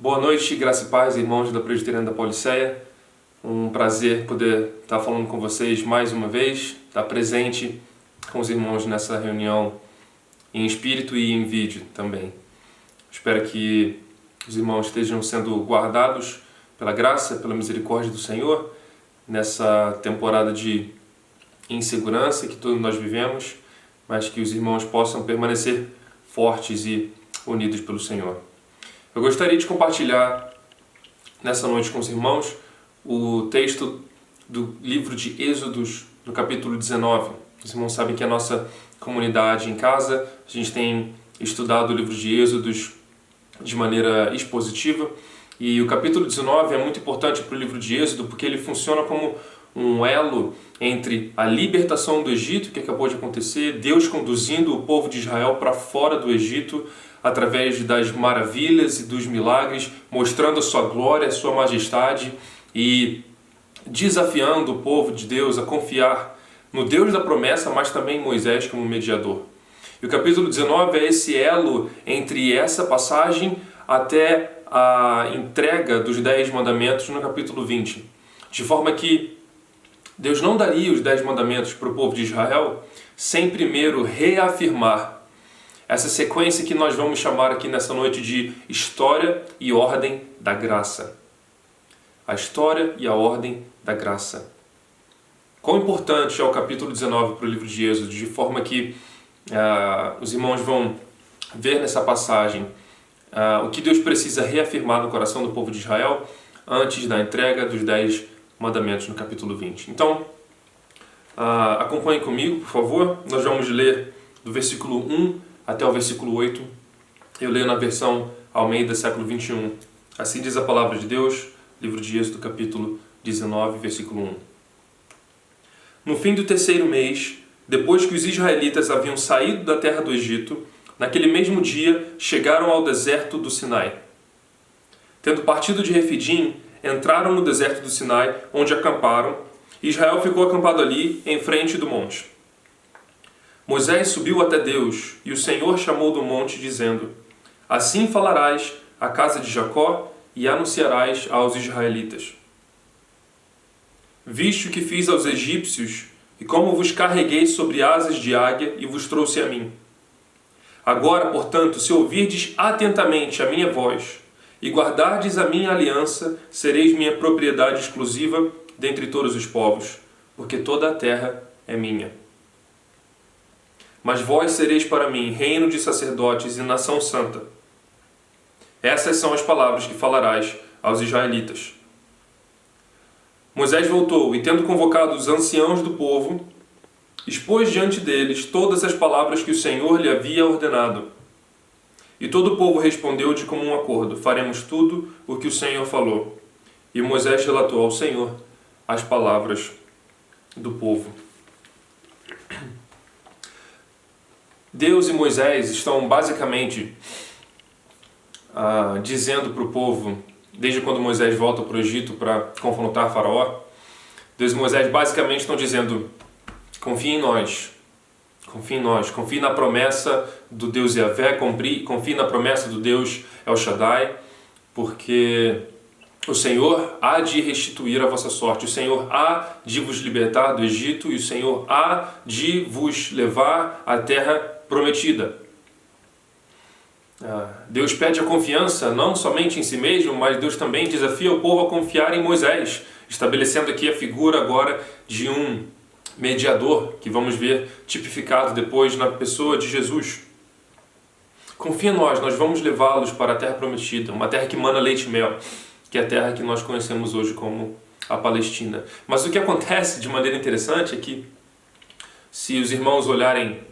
Boa noite, graça e paz, irmãos da Presbiteriana da Pauliceia. Um prazer poder estar falando com vocês mais uma vez, estar presente com os irmãos nessa reunião em espírito e em vídeo também. Espero que os irmãos estejam sendo guardados pela graça, pela misericórdia do Senhor nessa temporada de insegurança que todos nós vivemos, mas que os irmãos possam permanecer fortes e unidos pelo Senhor. Eu gostaria de compartilhar nessa noite com os irmãos o texto do livro de Êxodos, no capítulo 19. Os irmãos sabem que a nossa comunidade em casa, a gente tem estudado o livro de Êxodos de maneira expositiva, e o capítulo 19 é muito importante para o livro de Êxodo porque ele funciona como um elo entre a libertação do Egito, que acabou de acontecer, Deus conduzindo o povo de Israel para fora do Egito, através das maravilhas e dos milagres, mostrando a sua glória, a sua majestade e desafiando o povo de Deus a confiar no Deus da promessa, mas também em Moisés como mediador. E o capítulo 19 é esse elo entre essa passagem até a entrega dos 10 mandamentos no capítulo 20. De forma que Deus não daria os 10 mandamentos para o povo de Israel sem primeiro reafirmar essa sequência que nós vamos chamar aqui nessa noite de história e ordem da graça. A história e a ordem da graça. Quão importante é o capítulo 19 para o livro de Êxodo, de forma que os irmãos vão ver nessa passagem o que Deus precisa reafirmar no coração do povo de Israel antes da entrega dos 10 mandamentos no capítulo 20. Então, acompanhe comigo, por favor. Nós vamos ler do versículo 1 até o versículo 8, eu leio na versão Almeida, século 21. Assim diz a palavra de Deus, livro de Êxodo, capítulo 19, versículo 1. No fim do 3º mês, depois que os israelitas haviam saído da terra do Egito, naquele mesmo dia chegaram ao deserto do Sinai. Tendo partido de Refidim, entraram no deserto do Sinai, onde acamparam, e Israel ficou acampado ali, em frente do monte. Moisés subiu até Deus, e o Senhor chamou do monte, dizendo: Assim falarás à casa de Jacó e anunciarás aos israelitas: Visto que fiz aos egípcios, e como vos carreguei sobre asas de águia e vos trouxe a mim. Agora, portanto, se ouvirdes atentamente a minha voz, e guardardes a minha aliança, sereis minha propriedade exclusiva dentre todos os povos, porque toda a terra é minha. Mas vós sereis para mim reino de sacerdotes e nação santa. Essas são as palavras que falarás aos israelitas. Moisés voltou e, tendo convocado os anciãos do povo, expôs diante deles todas as palavras que o Senhor lhe havia ordenado. E todo o povo respondeu de comum acordo: faremos tudo o que o Senhor falou. E Moisés relatou ao Senhor as palavras do povo. Deus e Moisés estão basicamente dizendo para o povo, desde quando Moisés volta para o Egito para confrontar Faraó, Deus e Moisés basicamente estão dizendo: confie em nós, confie na promessa do Deus Yahvé, confie na promessa do Deus El Shaddai, porque o Senhor há de restituir a vossa sorte, o Senhor há de vos libertar do Egito e o Senhor há de vos levar à terra prometida. Deus pede a confiança não somente em si mesmo, mas Deus também desafia o povo a confiar em Moisés, estabelecendo aqui a figura agora de um mediador, que vamos ver tipificado depois na pessoa de Jesus. Confia em nós vamos levá-los para a terra prometida, uma terra que mana leite e mel, que é a terra que nós conhecemos hoje como a Palestina. Mas o que acontece de maneira interessante é que, se os irmãos olharem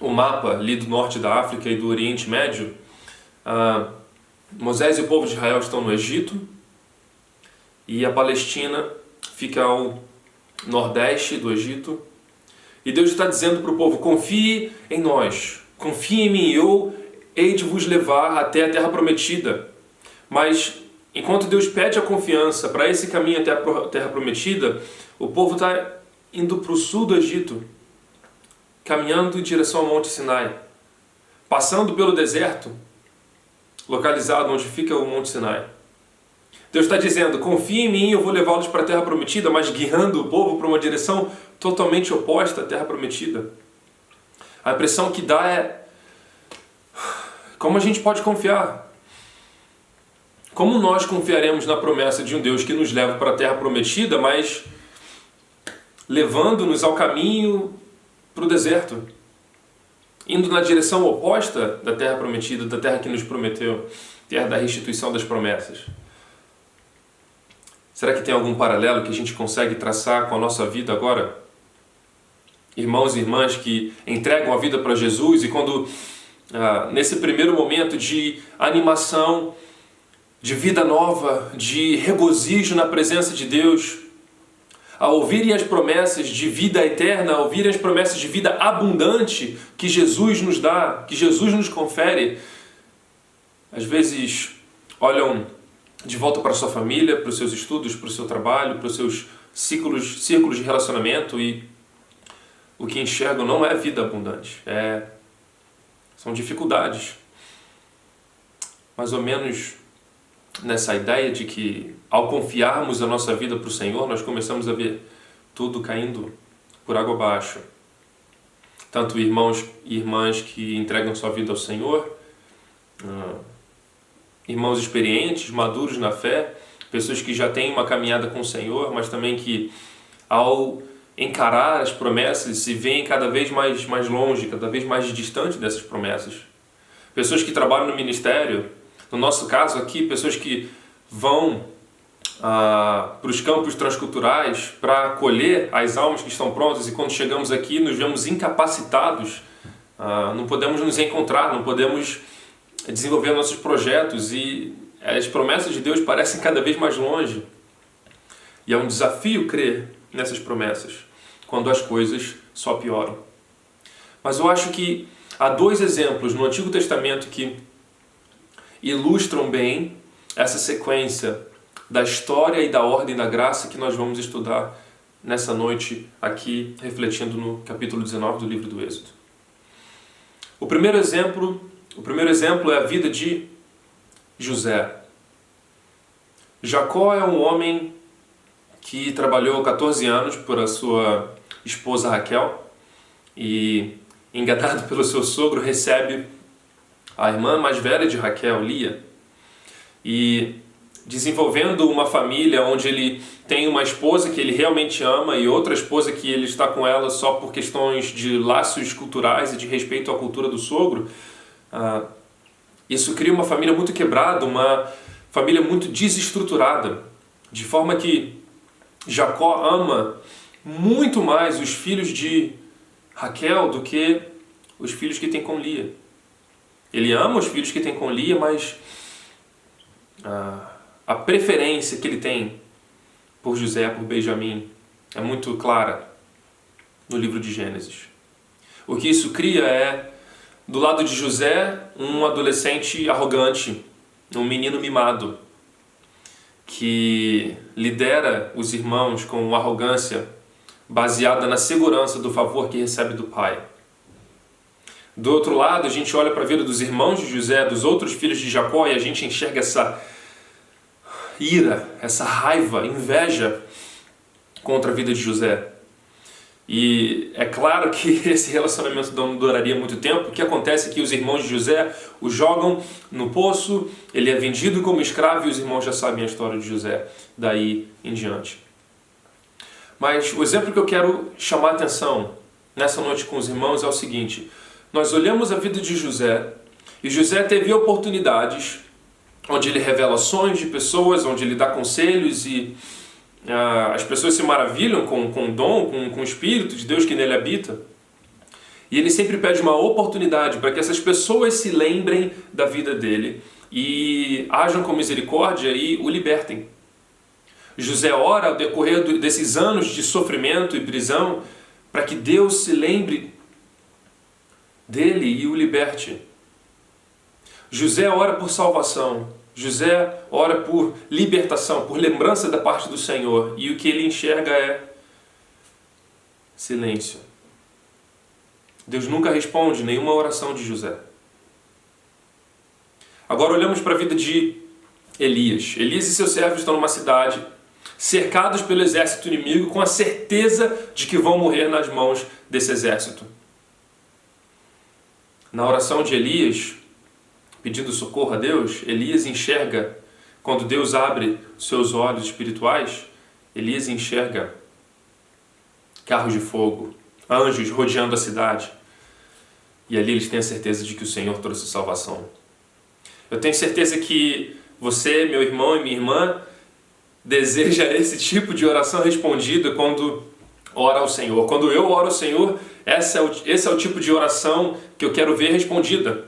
o mapa ali do norte da África e do Oriente Médio, Moisés e o povo de Israel estão no Egito, e a Palestina fica ao nordeste do Egito, e Deus está dizendo para o povo: confie em nós, confie em mim, eu hei de vos levar até a terra prometida. Mas enquanto Deus pede a confiança para esse caminho até a terra prometida, o povo está indo para o sul do Egito, caminhando em direção ao Monte Sinai, passando pelo deserto, localizado onde fica o Monte Sinai. Deus está dizendo, confia em mim, eu vou levá-los para a Terra Prometida, mas guiando o povo para uma direção totalmente oposta à Terra Prometida. A impressão que dá é, como a gente pode confiar? Como nós confiaremos na promessa de um Deus que nos leva para a Terra Prometida, mas levando-nos ao caminho para o deserto? Indo na direção oposta da Terra Prometida, da Terra que nos prometeu, terra da restituição das promessas. Será que tem algum paralelo que a gente consegue traçar com a nossa vida agora? Irmãos e irmãs que entregam a vida para Jesus e quando, nesse primeiro momento de animação, de vida nova, de regozijo na presença de Deus, ao ouvirem as promessas de vida eterna, ao ouvirem as promessas de vida abundante que Jesus nos dá, que Jesus nos confere, às vezes olham de volta para a sua família, para os seus estudos, para o seu trabalho, para os seus círculos de relacionamento e o que enxergam não é vida abundante, são dificuldades. Mais ou menos nessa ideia de que ao confiarmos a nossa vida para o Senhor, nós começamos a ver tudo caindo por água abaixo. Tanto irmãos e irmãs que entregam sua vida ao Senhor, irmãos experientes, maduros na fé, pessoas que já têm uma caminhada com o Senhor, mas também que ao encarar as promessas se veem cada vez mais longe, cada vez mais distante dessas promessas. Pessoas que trabalham no ministério, no nosso caso aqui, pessoas que vão para os campos transculturais para acolher as almas que estão prontas e quando chegamos aqui nos vemos incapacitados, não podemos nos encontrar, não podemos desenvolver nossos projetos e as promessas de Deus parecem cada vez mais longe. E é um desafio crer nessas promessas quando as coisas só pioram. Mas eu acho que há dois exemplos no Antigo Testamento que ilustram bem essa sequência da história e da ordem da graça que nós vamos estudar nessa noite aqui, refletindo no capítulo 19 do livro do Êxodo. O primeiro exemplo é a vida de José. Jacó é um homem que trabalhou 14 anos por a sua esposa Raquel e, enganado pelo seu sogro, recebe a irmã mais velha de Raquel, Lia, e desenvolvendo uma família onde ele tem uma esposa que ele realmente ama e outra esposa que ele está com ela só por questões de laços culturais e de respeito à cultura do sogro, isso cria uma família muito quebrada, uma família muito desestruturada, de forma que Jacó ama muito mais os filhos de Raquel do que os filhos que tem com Lia. Ele ama os filhos que tem com Lia, mas a preferência que ele tem por José, por Benjamim, é muito clara no livro de Gênesis. O que isso cria é, do lado de José, um adolescente arrogante, um menino mimado, que lidera os irmãos com arrogância baseada na segurança do favor que recebe do pai. Do outro lado, a gente olha para a vida dos irmãos de José, dos outros filhos de Jacó, e a gente enxerga essa ira, essa raiva, inveja contra a vida de José. E é claro que esse relacionamento não duraria muito tempo. O que acontece é que os irmãos de José o jogam no poço, ele é vendido como escravo e os irmãos já sabem a história de José daí em diante. Mas o exemplo que eu quero chamar a atenção nessa noite com os irmãos é o seguinte: nós olhamos a vida de José e José teve oportunidades onde ele revela sonhos de pessoas, onde ele dá conselhos e as pessoas se maravilham com o dom, com o Espírito de Deus que nele habita. E ele sempre pede uma oportunidade para que essas pessoas se lembrem da vida dele e ajam com misericórdia e o libertem. José ora ao decorrer desses anos de sofrimento e prisão para que Deus se lembre dele e o liberte. José ora por salvação. José ora por libertação, por lembrança da parte do Senhor. E o que ele enxerga é silêncio. Deus nunca responde nenhuma oração de José. Agora olhamos para a vida de Elias. Elias e seus servos estão numa cidade, cercados pelo exército inimigo, com a certeza de que vão morrer nas mãos desse exército. Na oração de Elias, pedindo socorro a Deus, Elias enxerga, quando Deus abre seus olhos espirituais, Elias enxerga carros de fogo, anjos rodeando a cidade. E ali eles têm a certeza de que o Senhor trouxe salvação. Eu tenho certeza que você, meu irmão e minha irmã, deseja esse tipo de oração respondida quando ora ao Senhor. Quando eu oro ao Senhor, esse é o tipo de oração que eu quero ver respondida.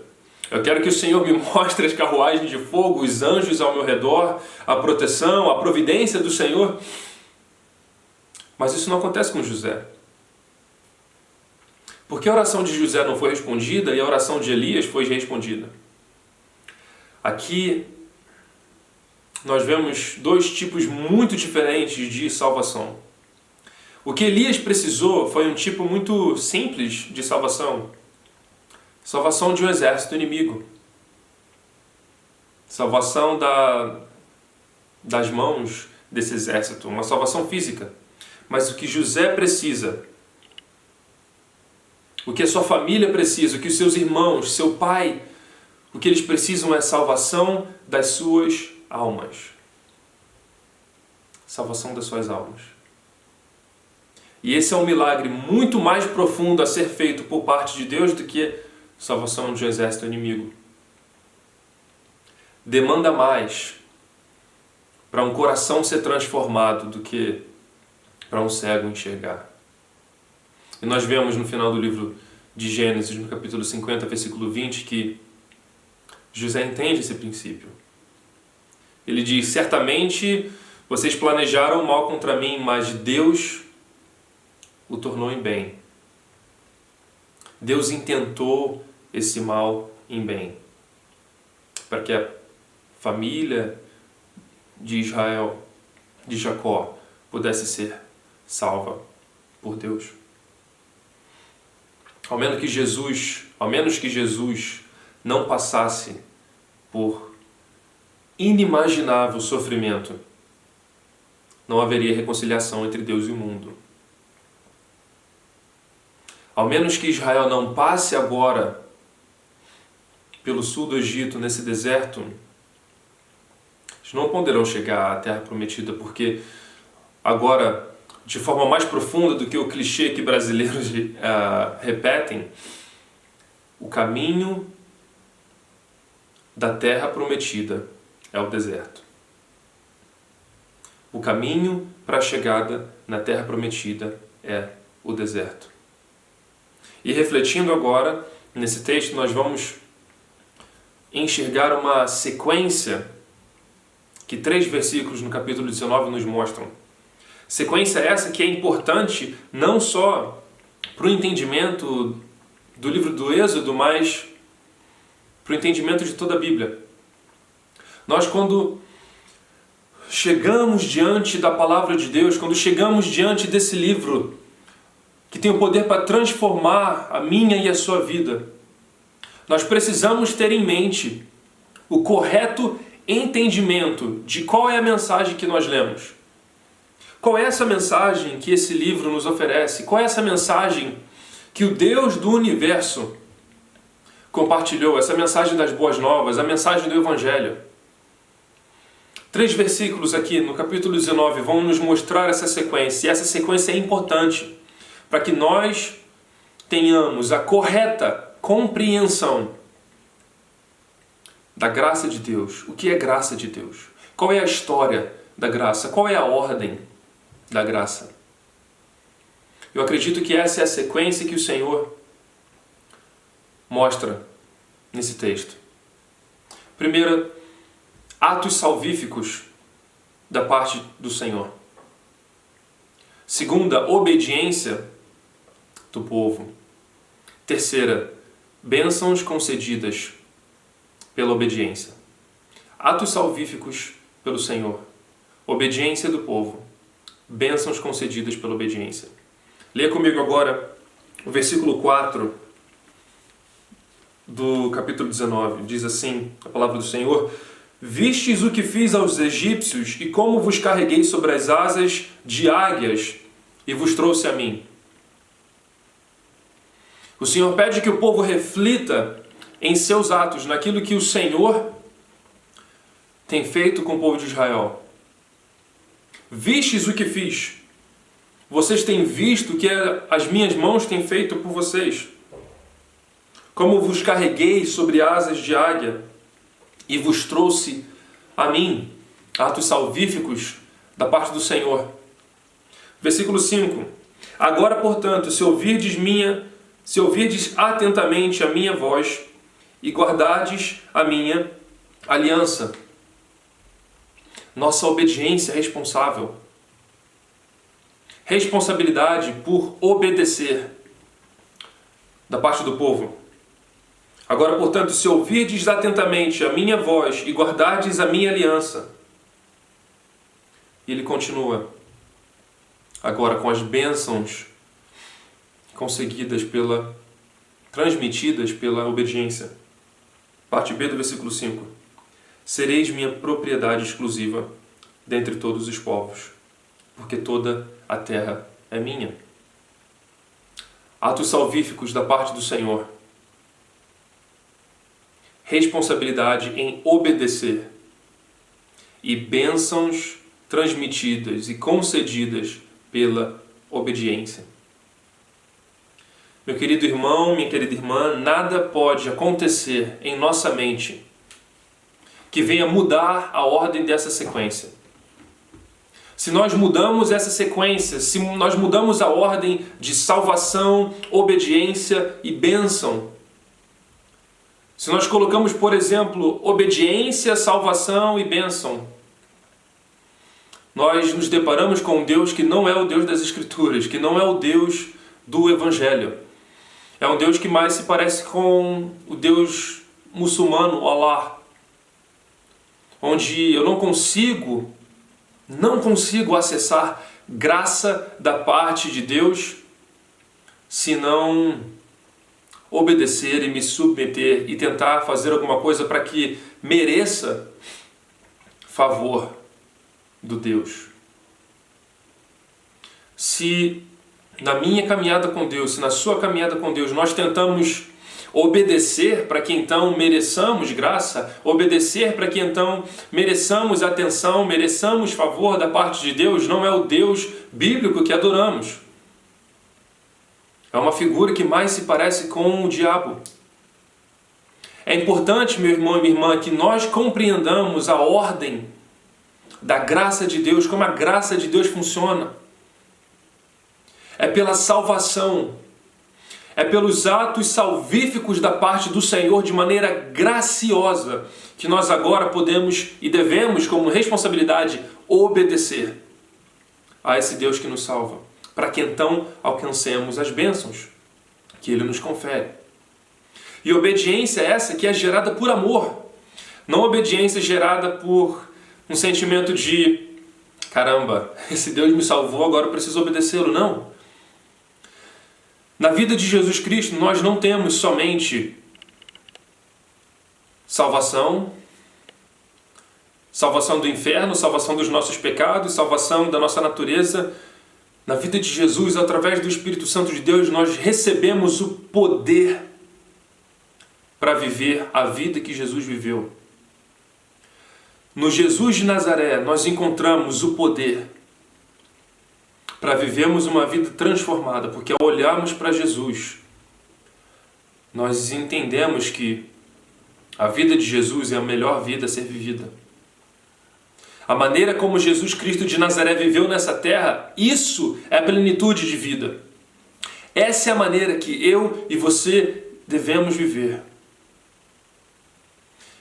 Eu quero que o Senhor me mostre as carruagens de fogo, os anjos ao meu redor, a proteção, a providência do Senhor. Mas isso não acontece com José. Porque a oração de José não foi respondida e a oração de Elias foi respondida. Aqui nós vemos dois tipos muito diferentes de salvação. O que Elias precisou foi um tipo muito simples de salvação. Salvação de um exército inimigo. Salvação das mãos desse exército. Uma salvação física. Mas o que José precisa, o que a sua família precisa, o que os seus irmãos, seu pai, o que eles precisam é salvação das suas almas. Salvação das suas almas. E esse é um milagre muito mais profundo a ser feito por parte de Deus do que salvação de um exército inimigo. Demanda mais para um coração ser transformado do que para um cego enxergar. E nós vemos no final do livro de Gênesis, no capítulo 50, versículo 20, que José entende esse princípio. Ele diz: certamente vocês planejaram mal contra mim, mas Deus o tornou em bem. Deus intentou esse mal em bem, para que a família de Israel, de Jacó, pudesse ser salva por Deus. Ao menos que Jesus não passasse por inimaginável sofrimento, não haveria reconciliação entre Deus e o mundo. Ao menos que Israel não passe agora pelo sul do Egito, nesse deserto, eles não poderão chegar à Terra Prometida, porque agora, de forma mais profunda do que o clichê que brasileiros repetem, o caminho da Terra Prometida é o deserto. O caminho para a chegada na Terra Prometida é o deserto. E refletindo agora nesse texto, nós vamos enxergar uma sequência que 3 versículos no capítulo 19 nos mostram. Sequência essa que é importante não só para o entendimento do livro do Êxodo, mas para o entendimento de toda a Bíblia. Nós, quando chegamos diante da palavra de Deus, quando chegamos diante desse livro que tem o poder para transformar a minha e a sua vida, nós precisamos ter em mente o correto entendimento de qual é a mensagem que nós lemos. Qual é essa mensagem que esse livro nos oferece? Qual é essa mensagem que o Deus do universo compartilhou? Essa mensagem das boas novas, a mensagem do Evangelho. 3 versículos aqui no capítulo 19 vão nos mostrar essa sequência. E essa sequência é importante para que nós tenhamos a correta compreensão da graça de Deus. O que é graça de Deus? Qual é a história da graça? Qual é a ordem da graça? Eu acredito que essa é a sequência que o Senhor mostra nesse texto. Primeiro, atos salvíficos da parte do Senhor. Segunda, obediência do povo. Terceira, bênçãos concedidas pela obediência. Atos salvíficos pelo Senhor. Obediência do povo. Bênçãos concedidas pela obediência. Leia comigo agora o versículo 4 do capítulo 19. Diz assim a palavra do Senhor: Vistes o que fiz aos egípcios e como vos carreguei sobre as asas de águias e vos trouxe a mim. O Senhor pede que o povo reflita em seus atos, naquilo que o Senhor tem feito com o povo de Israel. Vistes o que fiz. Vocês têm visto o que as minhas mãos têm feito por vocês. Como vos carreguei sobre asas de águia e vos trouxe a mim. Atos salvíficos da parte do Senhor. Versículo 5. Agora, portanto, se ouvirdes atentamente a minha voz e guardardes a minha aliança. Nossa obediência é responsável. Responsabilidade por obedecer da parte do povo. Agora, portanto, se ouvirdes atentamente a minha voz e guardardes a minha aliança. E ele continua. Agora, com as bênçãos transmitidas pela obediência. Parte B do versículo 5. Sereis minha propriedade exclusiva dentre todos os povos, porque toda a terra é minha. Atos salvíficos da parte do Senhor. Responsabilidade em obedecer. E bênçãos transmitidas e concedidas pela obediência. Meu querido irmão, minha querida irmã, nada pode acontecer em nossa mente que venha mudar a ordem dessa sequência. Se nós mudamos essa sequência, se nós mudamos a ordem de salvação, obediência e bênção, se nós colocamos, por exemplo, obediência, salvação e bênção, nós nos deparamos com um Deus que não é o Deus das Escrituras, que não é o Deus do Evangelho. É um Deus que mais se parece com o Deus muçulmano, Allah, onde eu não consigo acessar graça da parte de Deus se não obedecer e me submeter e tentar fazer alguma coisa para que mereça favor do Deus. Se na minha caminhada com Deus, se na sua caminhada com Deus, nós tentamos obedecer para que então mereçamos graça, obedecer para que então mereçamos atenção, mereçamos favor da parte de Deus, não é o Deus bíblico que adoramos. É uma figura que mais se parece com o diabo. É importante, meu irmão e minha irmã, que nós compreendamos a ordem da graça de Deus, como a graça de Deus funciona. É pela salvação, é pelos atos salvíficos da parte do Senhor de maneira graciosa que nós agora podemos e devemos, como responsabilidade, obedecer a esse Deus que nos salva, para que então alcancemos as bênçãos que Ele nos confere. E obediência essa que é gerada por amor, não obediência gerada por um sentimento de caramba, esse Deus me salvou, agora eu preciso obedecê-lo. Não. Na vida de Jesus Cristo, nós não temos somente salvação do inferno, salvação dos nossos pecados, salvação da nossa natureza. Na vida de Jesus, através do Espírito Santo de Deus, nós recebemos o poder para viver a vida que Jesus viveu. No Jesus de Nazaré, nós encontramos o poder para vivermos uma vida transformada, porque ao olharmos para Jesus, nós entendemos que a vida de Jesus é a melhor vida a ser vivida. A maneira como Jesus Cristo de Nazaré viveu nessa terra, isso é a plenitude de vida. Essa é a maneira que eu e você devemos viver.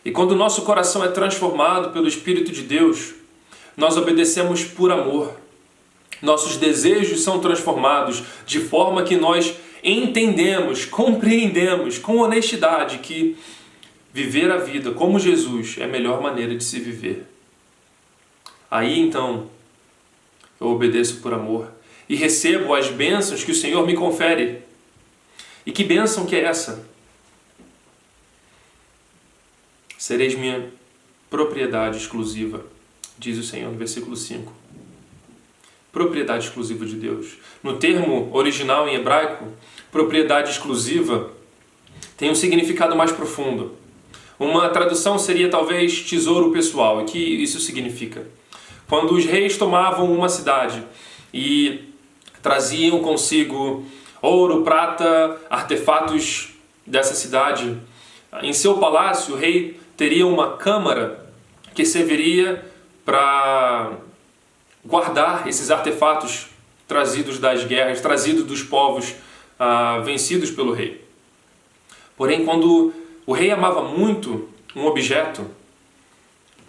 E quando o nosso coração é transformado pelo Espírito de Deus, nós obedecemos por amor. Nossos desejos são transformados de forma que nós entendemos, compreendemos com honestidade que viver a vida como Jesus é a melhor maneira de se viver. Aí então eu obedeço por amor e recebo as bênçãos que o Senhor me confere. E que bênção que é essa? sereis minha propriedade exclusiva, diz o Senhor no versículo 5. Propriedade exclusiva de Deus. No termo original em hebraico, propriedade exclusiva tem um significado mais profundo. Uma tradução seria talvez tesouro pessoal. E o que isso significa? Quando os reis tomavam uma cidade e traziam consigo ouro, prata, artefatos dessa cidade, em seu palácio o rei teria uma câmara que serviria para guardar esses artefatos trazidos das guerras, trazidos dos povos vencidos pelo rei. Porém, quando o rei amava muito um objeto,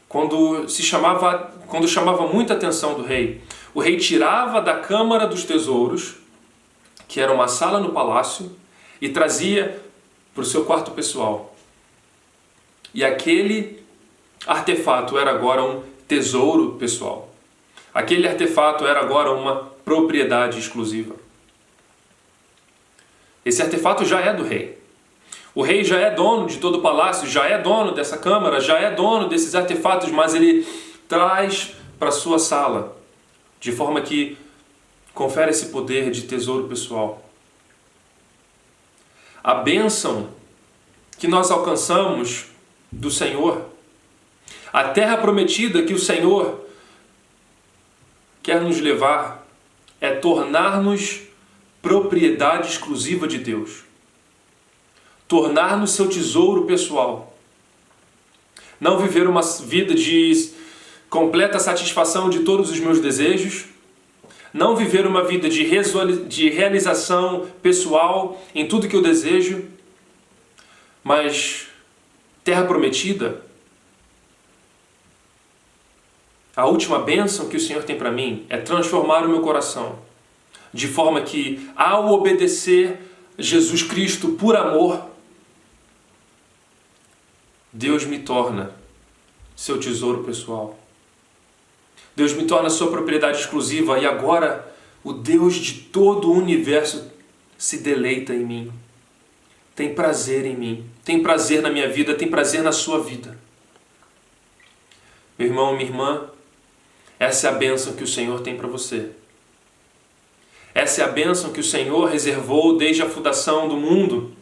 quando chamava muita atenção do rei, o rei tirava da câmara dos tesouros, que era uma sala no palácio, e trazia para o seu quarto pessoal. E aquele artefato era agora um tesouro pessoal. Aquele artefato era agora uma propriedade exclusiva. Esse artefato já é do rei. O rei já é dono de todo o palácio, já é dono dessa câmara, já é dono desses artefatos, mas ele traz para sua sala, de forma que confere esse poder de tesouro pessoal. A bênção que nós alcançamos do Senhor, a terra prometida que o Senhor quer nos levar, é tornar-nos propriedade exclusiva de Deus. Tornar-nos seu tesouro pessoal. Não viver uma vida de completa satisfação de todos os meus desejos. Não viver uma vida de realização pessoal em tudo que eu desejo. Mas terra prometida, a última bênção que o Senhor tem para mim é transformar o meu coração, de forma que, ao obedecer Jesus Cristo por amor, Deus me torna seu tesouro pessoal. Deus me torna sua propriedade exclusiva e agora o Deus de todo o universo se deleita em mim. Tem prazer em mim, tem prazer na minha vida, tem prazer na sua vida. Meu irmão, minha irmã, essa é a bênção que o Senhor tem para você. Essa é a bênção que o Senhor reservou desde a fundação do mundo.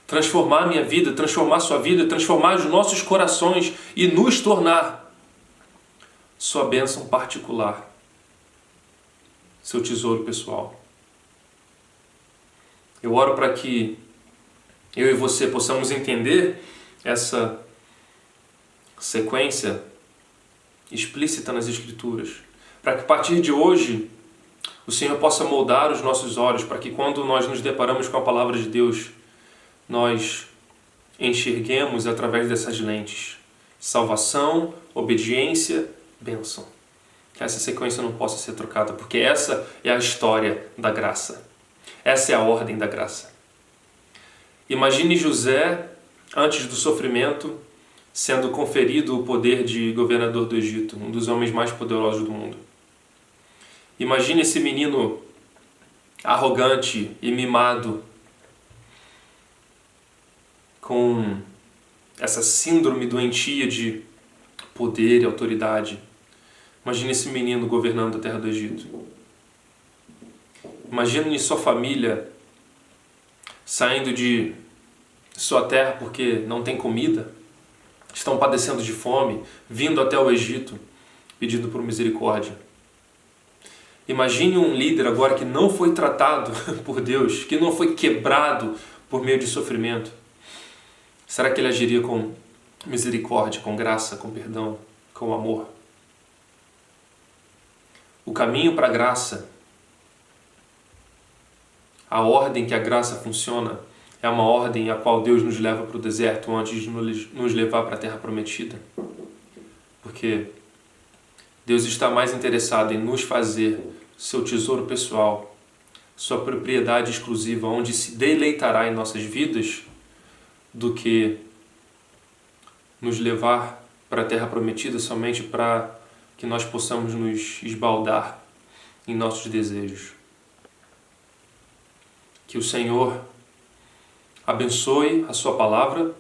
Transformar a minha vida, transformar a sua vida, transformar os nossos corações e nos tornar sua bênção particular, seu tesouro pessoal. Eu oro para que eu e você possamos entender essa sequência explícita nas Escrituras, para que a partir de hoje o Senhor possa moldar os nossos olhos, para que quando nós nos deparamos com a palavra de Deus, nós enxerguemos através dessas lentes salvação, obediência, bênção. Que essa sequência não possa ser trocada, porque essa é a história da graça. Essa é a ordem da graça. Imagine José, antes do sofrimento, sendo conferido o poder de governador do Egito, um dos homens mais poderosos do mundo. Imagine esse menino arrogante e mimado, com essa síndrome doentia de poder e autoridade. Imagine esse menino governando a terra do Egito. Imagine sua família saindo de sua terra porque não tem comida, estão padecendo de fome, vindo até o Egito, pedindo por misericórdia. Imagine um líder agora que não foi tratado por Deus, que não foi quebrado por meio de sofrimento. Será que ele agiria com misericórdia, com graça, com perdão, com amor? O caminho para a graça, a ordem que a graça funciona, é uma ordem a qual Deus nos leva para o deserto antes de nos levar para a terra prometida. Porque Deus está mais interessado em nos fazer seu tesouro pessoal, sua propriedade exclusiva, onde se deleitará em nossas vidas, do que nos levar para a terra prometida somente para que nós possamos nos esbaldar em nossos desejos. Que o Senhor abençoe a sua palavra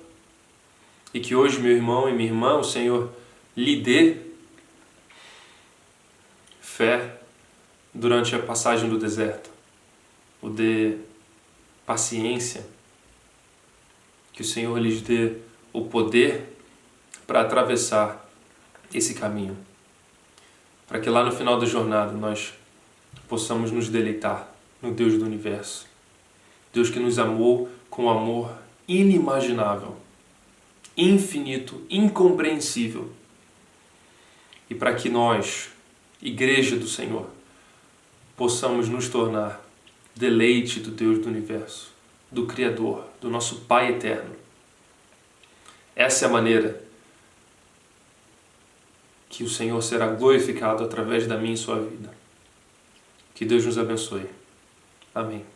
e que hoje, meu irmão e minha irmã, o Senhor lhe dê fé durante a passagem do deserto, o dê paciência, que o Senhor lhes dê o poder para atravessar esse caminho, para que lá no final da jornada nós possamos nos deleitar no Deus do universo, Deus que nos amou com amor inimaginável, infinito, incompreensível, e para que nós, Igreja do Senhor, possamos nos tornar deleite do Deus do universo, do Criador, do nosso Pai eterno. Essa é a maneira que o Senhor será glorificado através da minha e sua vida. Que Deus nos abençoe. Amém.